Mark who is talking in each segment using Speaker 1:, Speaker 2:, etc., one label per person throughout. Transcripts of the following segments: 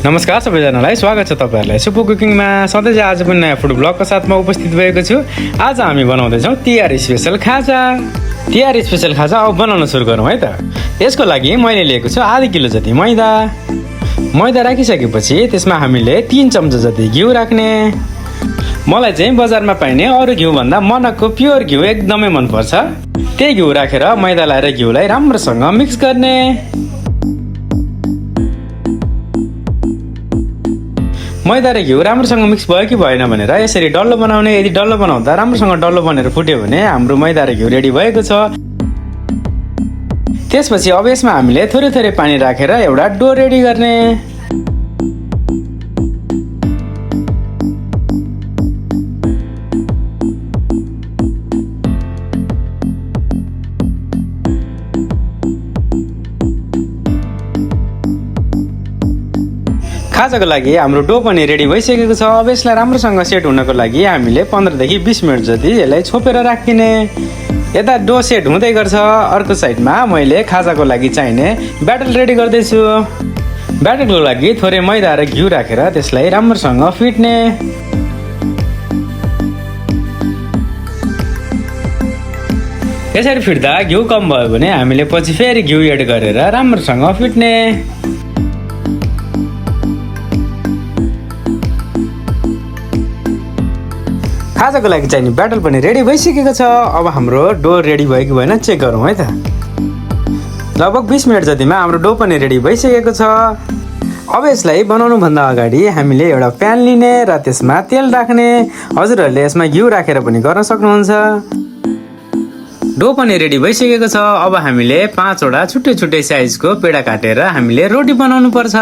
Speaker 1: नमस्कार सबैजनालाई स्वागत छ तपाईहरुलाई सुपो कुकिङमा सधैँ आज पनि नयाँ फुड ब्लगको साथमा उपस्थित भएको छु। आज हामी बनाउँदै छौं तिहार स्पेशल खाजा। तिहार स्पेशल खाजा अब बनाउन सुरु गरौँ है त। यसको लागि मैले लिएको छु आधा किलो जति मैदा। मैदा राखिसकेपछि त्यसमा हामीले 3 चम्चा जति घिउ राख्ने। मलाई चाहिँ बजारमा पाइने अरु घिउ भन्दा मनको प्योर घिउ एकदमै मन पर्छ। त्यही घिउ राखेर मैदा लाएर घिउलाई राम्रोसँग मिक्स गर्ने। मैदा र घिउ राम्रोसँग मिक्स भयो कि भएन भनेर यसरी डल्लो बनाउने। यदि डल्लो बनाउँदा राम्रोसँग डल्लो बनेर फुट्यो भने हाम्रो मैदा र घिउ रेडी भएको छ। त्यसपछि अब यसमा हामीले थोरै थोरै पानी राखेर एउटा डो रेडी गर्ने। खाजाको लागि हाम्रो डो पनि रेडी भइसकेको छ। अब यसलाई राम्रोसँग सेट हुनको लागि हामीले 15 देखि 20 मिनेट जति यसलाई छोपेर राखिने। यता डो सेट हुँदै गर्छ। अर्को साइडमा मैले खाजाको लागि चाहिने ब्याटर रेडी गर्दै छु। ब्याटरको लागि थोरै मैदा र घिउ राखेर त्यसलाई राम्रोसँग फिट्ने। यसरी फिट्दा घिउ कम भयो भने हामीले पछि फेरि घिउ एड गरेर राम्रोसँग फिट्ने। खाजाको लागि चाहिने ब्याटर पनि रेडी भइसकेको छ। अब हाम्रो डो रेडी भयो कि भएन चेक गरौँ है त। लगभग 20 मिनेट जतिमा हाम्रो डो पनि रेडी भइसकेको छ। अब यसलाई बनाउनु भन्दा अगाडि हामीले एउटा प्यान लिने र त्यसमा तेल राख्ने। हजुरहरूले यसमा घिउ राखेर पनि गर्न सक्नुहुन्छ। डो पनि रेडी भइसकेको छ। अब हामीले 5 वटा छुट्टै छुट्टै साइजको पेडा काटेर हामीले रोटी बनाउनु पर्छ।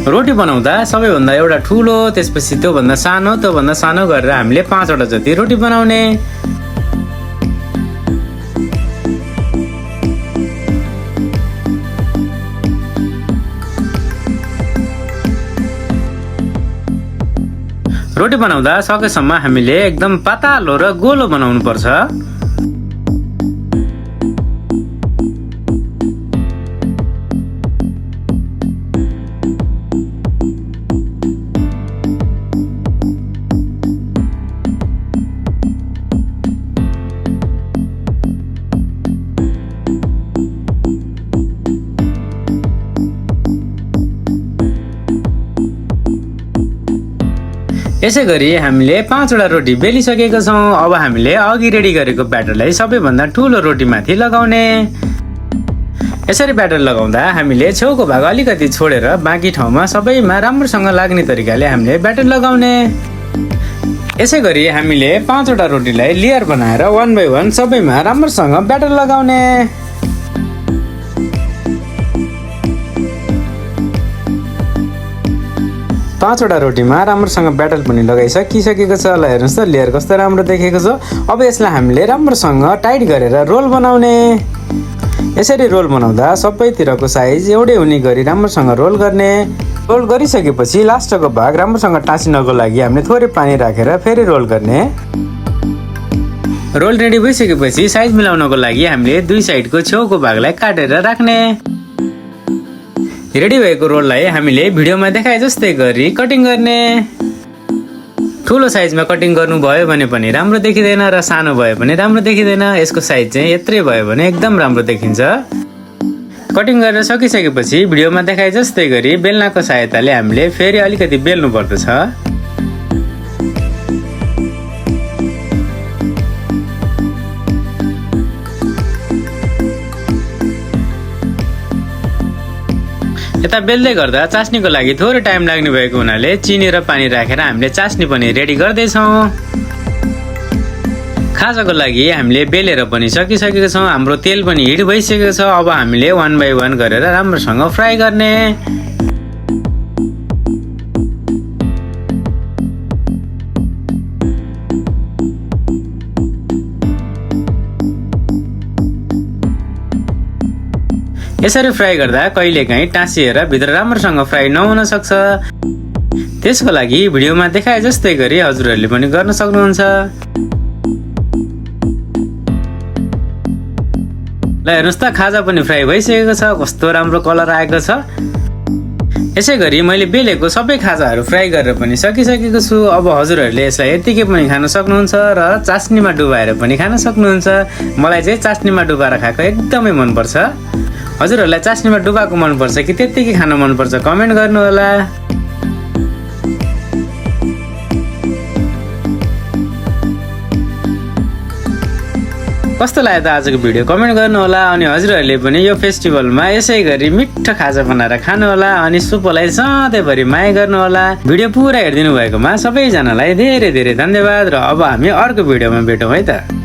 Speaker 1: रोटी बनाउँदा सबैभन्दा एउटा ठुलो, त्यसपछि त्योभन्दा सानो गरेर हामीले 5 वटा जति रोटी बनाउने। रोटी बनाउँदा सकेसम्म हामीले एकदम पातलो र गोलो बनाउनु पर्छ। यसै गरी हामीले 5 वटा रोटी बेलिसकेका छौं। अब हामीले अघि रेडी गरेको ब्याटरलाई सबैभन्दा ठुलो रोटीमाथि लगाउने। यसरी ब्याटर लगाउँदा हामीले छेउको भाग अलिकति छोडेर बाँकी ठाउँमा सबैमा राम्रोसँग लाग्ने तरिकाले हामीले ब्याटर लगाउने। यसै गरी हामीले 5 वटा रोटीलाई लेयर बनाएर 1 बाइ 1 सबैमा राम्रोसँग ब्याटर लगाउने। 5 वटा रोटीमा राम्रोसँग ब्याटर पनि लगाइसकिसकेको छ। ल हेर्नुहोस् त लेयर कस्तो राम्रो देखेको छ। अब यसलाई हामीले राम्रोसँग टाइट गरेर रोल बनाउने। यसरी रोल बनाउँदा सबैतिरको साइज एउटै हुने गरी राम्रोसँग रोल गर्ने। रोल गरिसकेपछि लास्टको भाग राम्रोसँग टाँसिनको लागि हामीले थोरै पानी राखेर फेरि रोल गर्ने। रोल रेडी भइसकेपछि साइज मिलाउनको लागि हामीले दुई साइडको छेउको भागलाई काटेर राख्ने। रेडी भएको रोललाई हामीले भिडियोमा देखाए जस्तै गरी कटिङ गर्ने। ठुलो साइजमा कटिङ गर्नु भयो भने पनि राम्रो देखिँदैन र सानो भयो भने राम्रो देखिँदैन। यसको साइज चाहिँ यत्रै भयो भने एकदम राम्रो देखिन्छ। कटिङ गरेर सकिसकेपछि भिडियोमा देखाए जस्तै गरी बेल्नाको सहायताले हामीले फेरि अलिकति बेल्नु पर्दछ। यता बेल्दै गर्दा चास्नीको लागि थोरै टाइम लाग्ने भएको हुनाले चिनी र पानी राखेर हामीले चास्नी पनि रेडी गर्दैछौँ। खाजाको लागि हामीले बेलेर पनि सकिसकेको छौँ। हाम्रो तेल पनि हिट भइसकेको छ। अब हामीले 1 बाइ 1 गरेर राम्रोसँग फ्राई गर्ने। यसरी फ्राई गर्दा कहिलेकाहीँ टाँसिएर भित्र राम्रोसँग फ्राई नहुन सक्छ। त्यसको लागि भिडियोमा देखाए जस्तै गरी हजुरहरूले पनि गर्न सक्नुहुन्छ। ल हेर्नुहोस् त खाजा पनि फ्राई भइसकेको छ, कस्तो राम्रो कलर आएको छ। यसै गरी मैले बेलेको सबै खाजाहरू फ्राई गरेर पनि सकिसकेको छु। अब हजुरहरूले यसलाई यत्तिकै पनि खान सक्नुहुन्छ र चास्नीमा डुबाएर पनि खान सक्नुहुन्छ। मलाई चाहिँ चास्नीमा डुबाएर खाएको एकदमै मनपर्छ। हजुरहरूलाई चास्नीमा डुबाएको मनपर्छ कि त्यत्तिकै खान मनपर्छ कमेन्ट गर्नु होला। कस्तो लाग्यो त आजको भिडियो कमेन्ट गर्नु होला। अनि हजुरहरूले पनि यो फेस्टिभलमा यसै गरी मिठो खाजा बनाएर खानु होला। अनि सुपोलाई सधैँभरि माया गर्नु होला। भिडियो पुरा हेरिदिनु भएकोमा सबैजनालाई धेरै धेरै धन्यवाद र अब हामी अर्को भिडियोमा भेटौँ है त।